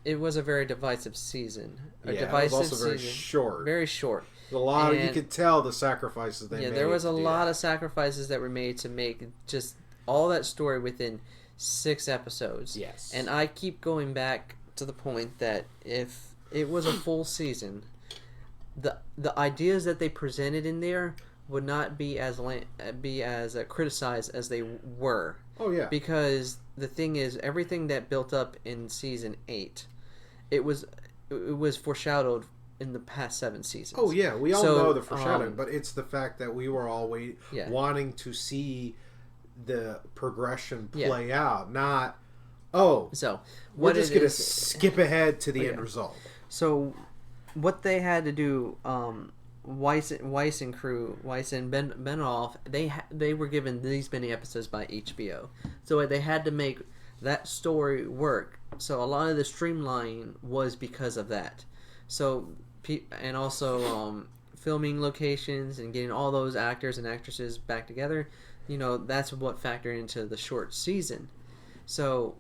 S2: it was a very divisive season.
S1: It was also very short.
S2: Very short.
S1: A lot you could tell the sacrifices they made.
S2: Yeah, there was a lot of sacrifices that were made to make just all that story within 6 episodes.
S1: Yes.
S2: And I keep going back to the point that if it was a full season, the ideas that they presented in there would not be as criticized as they were.
S1: Oh yeah.
S2: Because the thing is, everything that built up in season 8, it was foreshadowed in the past 7 seasons.
S1: Oh yeah, we all know the foreshadowing, but it's the fact that we were all wanting to see the progression play out, not we're just going to skip ahead to the end result.
S2: So what they had to do, Weiss and crew, Weiss and Benoff, they were given these many episodes by HBO. So they had to make that story work. So a lot of the streamlining was because of that. So, and also filming locations and getting all those actors and actresses back together, that's what factored into the short season. So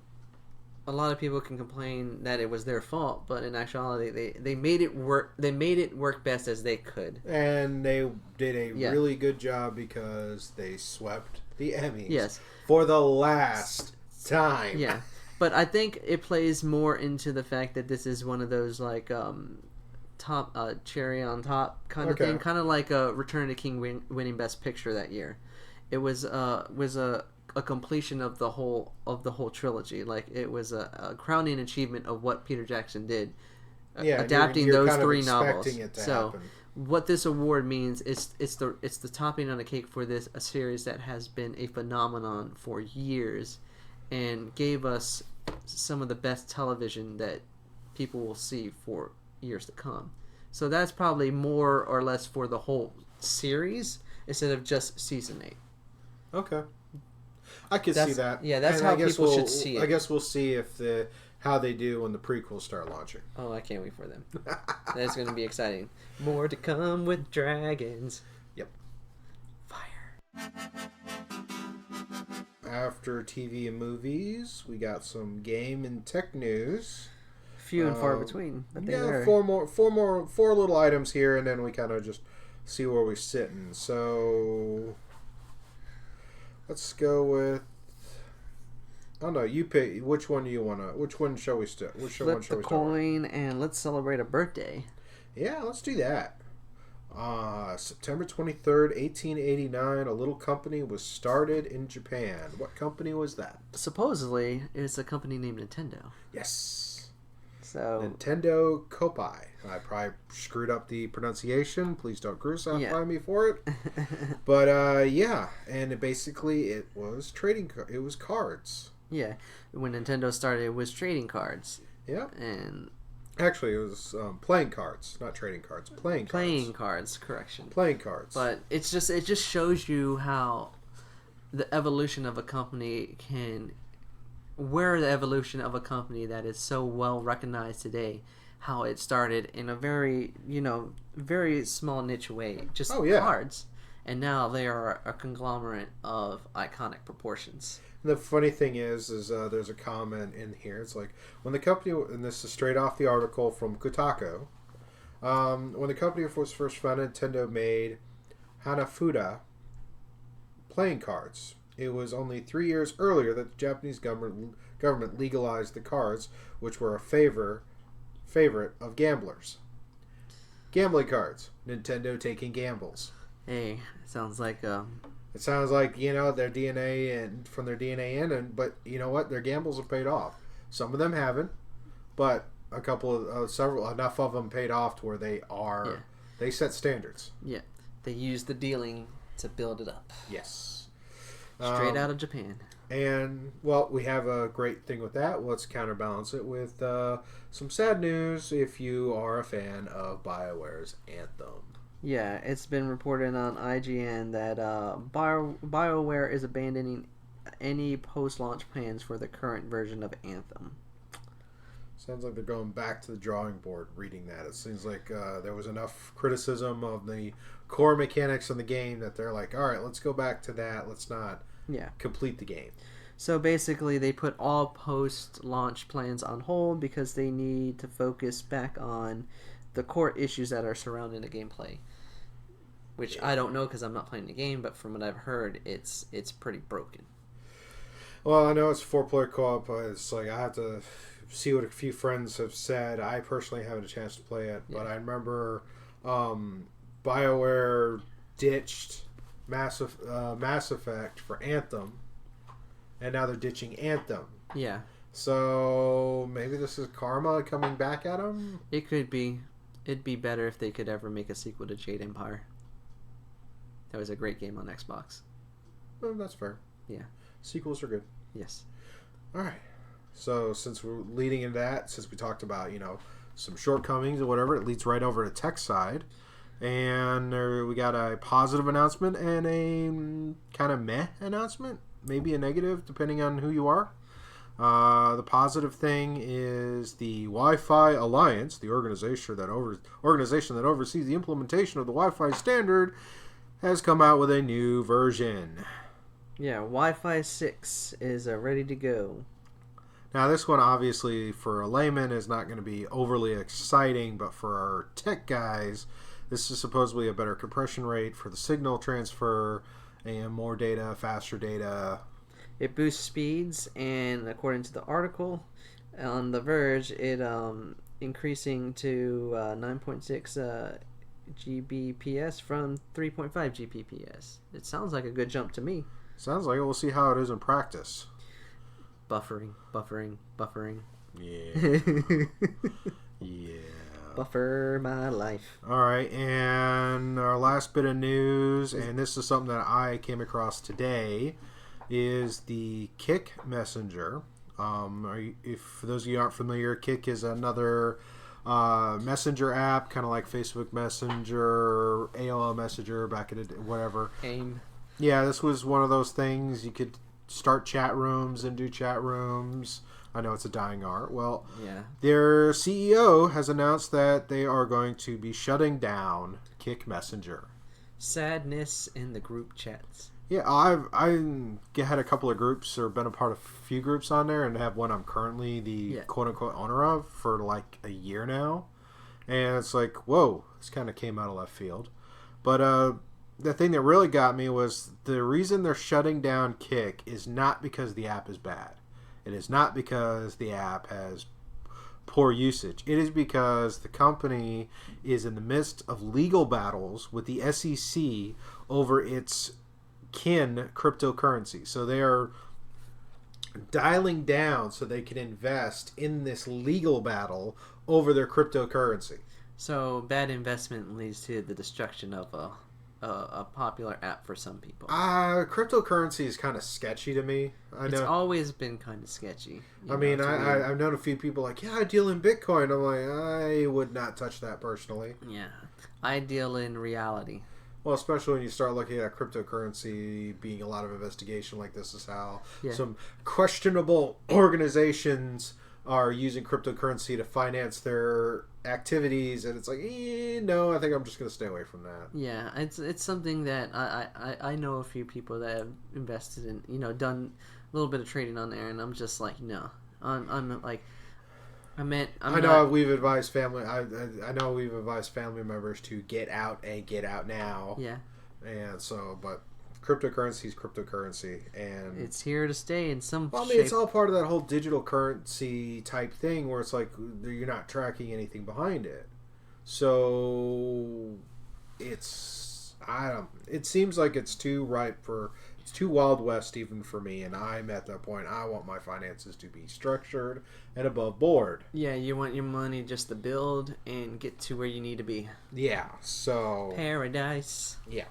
S2: a lot of people can complain that it was their fault, but in actuality, they made it work. They made it work best as they could,
S1: and they did a really good job because they swept The Emmys.
S2: Yes.
S1: For the last time.
S2: Yeah. But I think it plays more into the fact that this is one of those like top cherry on top kind of thing, kind of like a Return of the King winning Best Picture that year. It was a completion of the whole trilogy. Like it was a crowning achievement of what Peter Jackson did, adapting
S1: you're
S2: those
S1: kind of
S2: 3 novels.
S1: It to
S2: so
S1: happen.
S2: what this award means is it's the topping on the cake for a series that has been a phenomenon for years, and gave us some of the best television that people will see for years to come. So that's probably more or less for the whole series instead of just season 8.
S1: Okay, I could see that.
S2: Yeah, that's how people should see it.
S1: I guess we'll see how they do when the prequels start launching.
S2: Oh, I can't wait for them. That's going to be exciting. More to come with dragons.
S1: Yep.
S2: Fire.
S1: After TV and movies, we got some game and tech news.
S2: Few and far between, but they are.
S1: Four little items here, and then we kind of just see where we're sitting. So let's go with. Oh no, you pick. Which one do you want to? Which one shall we start?
S2: Flip the coin and let's celebrate a birthday.
S1: Yeah, let's do that. September 23rd, 1889, a little company was started in Japan. What company was that?
S2: Supposedly, it's a company named Nintendo.
S1: Yes.
S2: So
S1: Nintendo Koppai. I probably screwed up the pronunciation. Please don't crucify me for it. But yeah, and it was trading. It was cards.
S2: Yeah, when Nintendo started, it was trading cards.
S1: Yeah,
S2: and
S1: actually, it was playing cards, not trading cards. Playing
S2: cards. Correction.
S1: Playing cards.
S2: But it just shows you how the evolution of a company where the evolution of a company that is so well recognized today, how it started in a very very small niche way, just cards, and now they are a conglomerate of iconic proportions.
S1: The funny thing is there's a comment in here. It's like when the company, and this is straight off the article from Kotaku, when the company was first founded, Nintendo made Hanafuda playing cards. It was only 3 years earlier that the Japanese government legalized the cards, which were a favorite of gamblers. Gambling cards. Nintendo taking gambles.
S2: Hey, sounds like
S1: It sounds like, their DNA and from their DNA but you know what? Their gambles have paid off. Some of them haven't, but enough of them paid off to where they set standards.
S2: Yeah. They use the dealing to build it up.
S1: Yes.
S2: Straight out of Japan.
S1: And, well, we have a great thing with that. Let's counterbalance it with some sad news if you are a fan of BioWare's Anthem.
S2: Yeah, it's been reported on IGN that BioWare is abandoning any post-launch plans for the current version of Anthem.
S1: Sounds like they're going back to the drawing board reading that. It seems like there was enough criticism of the core mechanics of the game that they're like, all right, let's go back to that. Let's not complete the game.
S2: So basically they put all post-launch plans on hold because they need to focus back on the core issues that are surrounding the gameplay. Which I don't know because I'm not playing the game, but from what I've heard, it's pretty broken.
S1: Well, I know it's 4-player co-op, but it's like I have to see what a few friends have said. I personally haven't a chance to play it, but I remember BioWare ditched Mass Effect for Anthem, and now they're ditching Anthem.
S2: Yeah.
S1: So maybe this is karma coming back at them?
S2: It could be. It'd be better if they could ever make a sequel to Jade Empire. That was a great game on Xbox.
S1: Well, that's fair.
S2: Yeah.
S1: Sequels are good.
S2: Yes.
S1: All right. So since we're leading into that, since we talked about, some shortcomings or whatever, it leads right over to tech side. And we got a positive announcement and a kind of meh announcement. Maybe a negative, depending on who you are. The positive thing is the Wi-Fi Alliance, the organization that oversees the implementation of the Wi-Fi standard, has come out with a new version.
S2: Yeah, Wi-Fi 6 is ready to go.
S1: Now, this one, obviously, for a layman, is not going to be overly exciting, but for our tech guys, this is supposedly a better compression rate for the signal transfer, and more data, faster data.
S2: It boosts speeds, and according to the article on The Verge, it increasing to 9.6 Gbps from 3.5 Gbps. It sounds like a good jump to me.
S1: Sounds like it. We'll see how it is in practice.
S2: Buffering.
S1: Yeah. Yeah.
S2: Buffer my life.
S1: All right, and our last bit of news, and this is something that I came across today, is the Kik Messenger. If for those of you who aren't familiar, Kik is another messenger app, kind of like Facebook Messenger, AOL Messenger back in the day, whatever.
S2: AIM.
S1: Yeah, this was one of those things. You could start chat rooms and do chat rooms. I know it's a dying art. Well,
S2: yeah.
S1: Their CEO has announced that they are going to be shutting down Kik Messenger.
S2: Sadness in the group chats.
S1: Yeah, I had a couple of groups or been a part of a few groups on there, and have one I'm currently the quote-unquote owner of for like a year now. And it's like, whoa, this kind of came out of left field. But the thing that really got me was the reason they're shutting down Kik is not because the app is bad. It is not because the app has poor usage. It is because the company is in the midst of legal battles with the SEC over its kin cryptocurrency. So they are dialing down so they can invest in this legal battle over their cryptocurrency.
S2: So bad investment leads to the destruction of a popular app for some people.
S1: Cryptocurrency is kind of sketchy to me.
S2: It's always been kind of sketchy.
S1: I've known a few people like, yeah, I deal in Bitcoin. I'm like, I would not touch that personally.
S2: Yeah, I deal in reality.
S1: Well, especially when you start looking at cryptocurrency being a lot of investigation, like this is how some questionable organizations are using cryptocurrency to finance their activities, and it's like, no, I think I'm just going to stay away from that.
S2: Yeah, it's something that I know a few people that have invested in, done a little bit of trading on there, and I'm just like, no, I'm like, I know
S1: we've advised family. I know we've advised family members to get out and get out now.
S2: Yeah,
S1: and so, but cryptocurrency is cryptocurrency, and
S2: it's here to stay in some shape.
S1: It's all part of that whole digital currency type thing where it's like you're not tracking anything behind it. So it seems like it's too ripe for, it's too Wild West even for me, and I'm at that point. I want my finances to be structured and above board.
S2: Yeah, you want your money just to build and get to where you need to be.
S1: Yeah, so
S2: paradise.
S1: Yeah.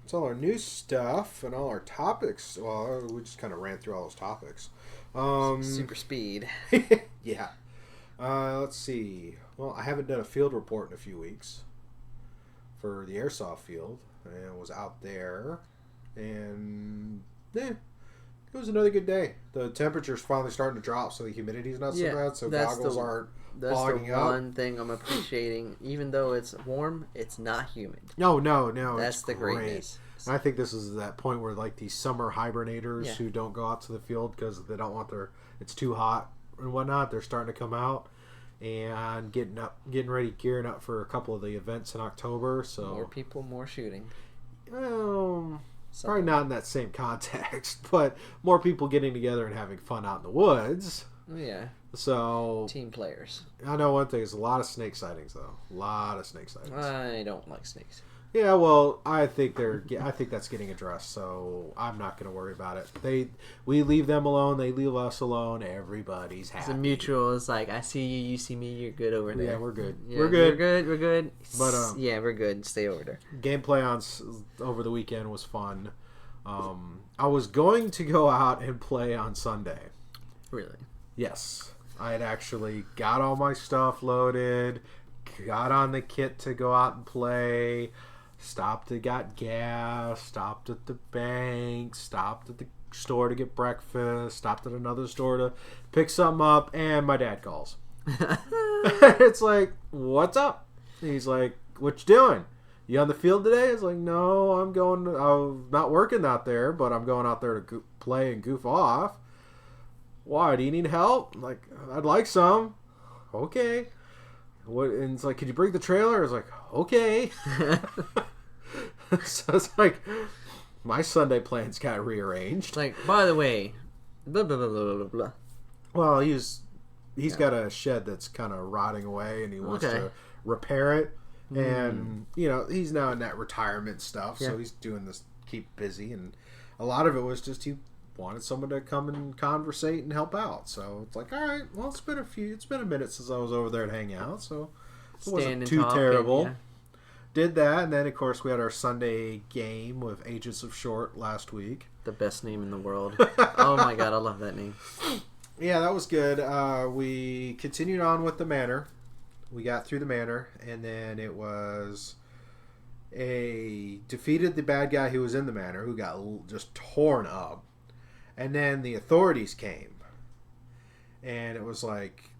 S1: It's all our new stuff and all our topics. Well, we just kind of ran through all those topics.
S2: Super speed.
S1: Yeah. Let's see. Well, I haven't done a field report in a few weeks for the airsoft field. And was out there. And, it was another good day. The temperature's finally starting to drop, so the humidity's not so bad, so goggles aren't fogging up.
S2: That's the one thing I'm appreciating. Even though it's warm, it's not humid.
S1: No.
S2: That's the
S1: great.
S2: Greatness.
S1: I think this is that point where, like, these summer hibernators who don't go out to the field because they don't want it's too hot and whatnot, they're starting to come out and getting ready, gearing up for a couple of the events in October. So
S2: more people, more shooting.
S1: Well, probably not in that same context, but more people getting together and having fun out in the woods.
S2: Yeah.
S1: So
S2: team players.
S1: I know one thing is a lot of snake sightings, though. A lot of snake sightings.
S2: I don't like snakes.
S1: Yeah, well, I think that's getting addressed, so I'm not going to worry about it. We leave them alone, they leave us alone, everybody's happy.
S2: It's a mutual. It's like, I see you, you see me, you're good over there.
S1: Yeah, we're good.
S2: Yeah, we're good.
S1: But
S2: yeah, we're good. Stay over there.
S1: Gameplay over the weekend was fun. I was going to go out and play on Sunday.
S2: Really?
S1: Yes. I had actually got all my stuff loaded, got on the kit to go out and play. Stopped and got gas, stopped at the bank, stopped at the store to get breakfast, stopped at another store to pick something up, and my dad calls. It's like, what's up? He's like, what you doing? You on the field today? It's like, no, I'm not working out there, but I'm going out there to play and goof off. Why? Do you need help? I'm like, I'd like some. Okay. What? And it's like, could you bring the trailer? It's like, okay. So it's like my Sunday plans got rearranged.
S2: Like, by the way, blah blah blah blah blah blah.
S1: Well, he's got a shed that's kind of rotting away, and he wants to repair it. And he's now in that retirement stuff, so he's doing this, keep busy, and a lot of it was just he wanted someone to come and conversate and help out. So it's like, all right, well, it's been a minute since I was over there to hang out, so it wasn't too terrible. Yeah. Did that, and then of course we had our Sunday game with Agents of Short last week.
S2: The best name in the world. Oh my god, I love that name.
S1: Yeah, that was good. We continued on with the Manor. We got through the Manor, and then it was defeated the bad guy who was in the Manor, who got just torn up. And then the authorities came. And it was like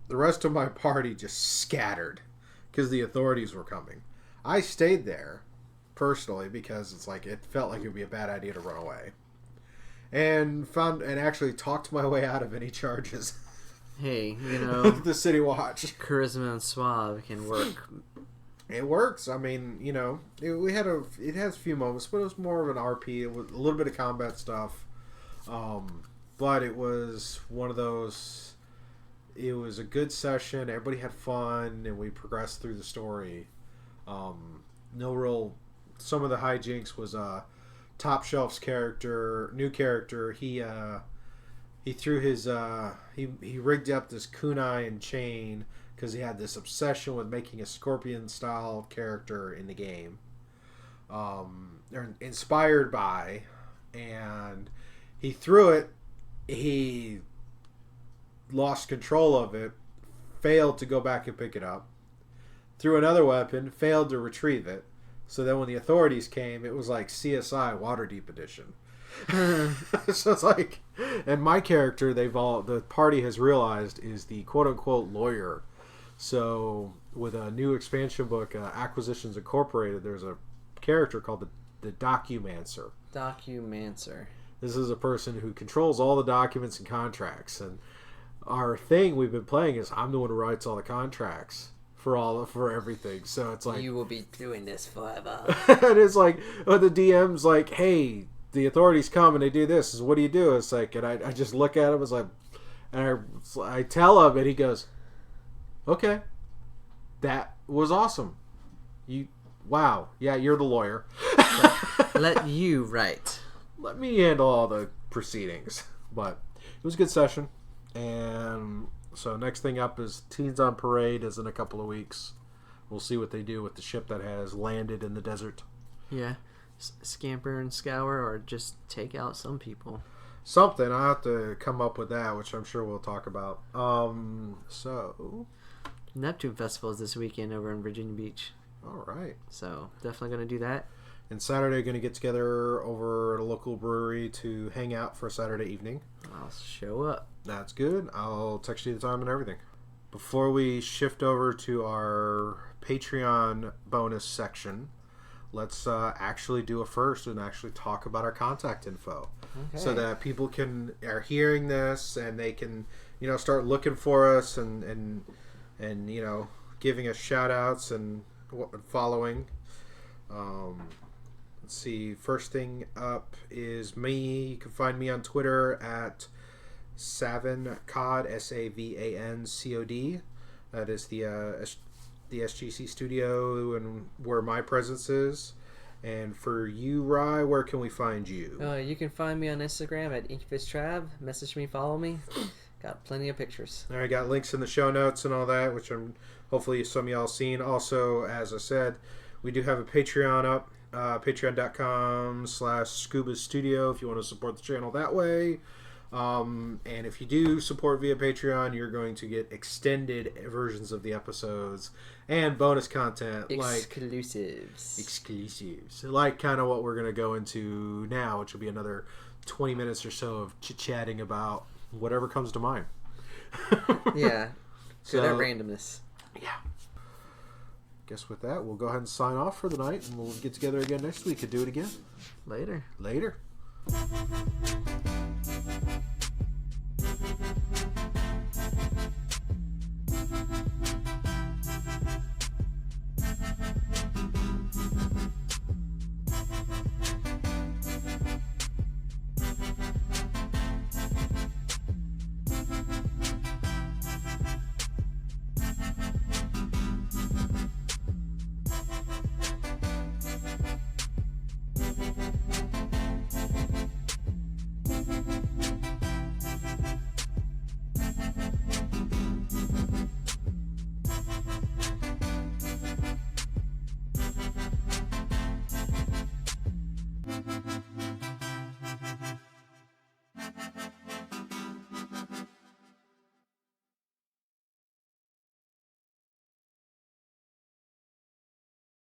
S1: the rest of my party just scattered because the authorities were coming. I stayed there personally because it's like it felt like it would be a bad idea to run away. And actually talked my way out of any charges.
S2: Hey,
S1: the City Watch.
S2: Charisma and suave can work.
S1: It works. I mean, it has a few moments, but it was more of an RP. It was a little bit of combat stuff. But it was one of those, it was a good session. Everybody had fun, and we progressed through the story. Some of the hijinks was Top Shelf's new character. He threw his he rigged up this kunai and chain because he had this obsession with making a scorpion style character in the game. They're inspired by, and he threw it. He lost control of it, failed to go back and pick it up, threw another weapon, failed to retrieve it. So then when the authorities came, it was like CSI Waterdeep edition. So it's like, and my character, the party has realized is the quote unquote lawyer. So with a new expansion book, Acquisitions Incorporated, there's a character called the Documancer.
S2: Documancer.
S1: This is a person who controls all the documents and contracts, and our thing we've been playing is I'm the one who writes all the contracts for everything. So it's like,
S2: you will be doing this forever.
S1: And it's like, the DM's like, hey, the authorities come and they do this. What do you do? It's like, and I just look at him. It's like, and I tell him, and he goes, okay, that was awesome. Wow, yeah, you're the lawyer.
S2: Let you write.
S1: Let me handle all the proceedings. But it was a good session. And so next thing up is Teens on Parade is in a couple of weeks. We'll see what they do with the ship that has landed in the desert.
S2: Yeah. Scamper and scour, or just take out some people.
S1: Something. I'll have to come up with that, which I'm sure we'll talk about. So
S2: Neptune Festival is this weekend over in Virginia Beach.
S1: All right.
S2: So definitely going to do that.
S1: And Saturday, going to get together over at a local brewery to hang out for a Saturday evening.
S2: I'll show up.
S1: That's good. I'll text you the time and everything. Before we shift over to our Patreon bonus section, let's actually do a first and actually talk about our contact info. Okay. So that people are hearing this and they can, start looking for us and giving us shout outs and following. Let's see. First thing up is me. You can find me on Twitter at SavanCod, SAVANCOD. That is the SGC studio and where my presence is. And for you, Ry, where can we find you?
S2: You can find me on Instagram at IncubusTrav. Message me, follow me. Got plenty of pictures.
S1: I got links in the show notes and all that, which hopefully some of y'all seen. Also, as I said, we do have a Patreon up. Patreon.com/Scuba Studio if you want to support the channel that way. And if you do support via Patreon, you're going to get extended versions of the episodes and bonus content. Exclusives. Like kind of what we're going to go into now, which will be another 20 minutes or so of chit-chatting about whatever comes to mind.
S2: Yeah. So that randomness.
S1: Yeah. Guess with that, we'll go ahead and sign off for the night, and we'll get together again next week and do it again.
S2: Later.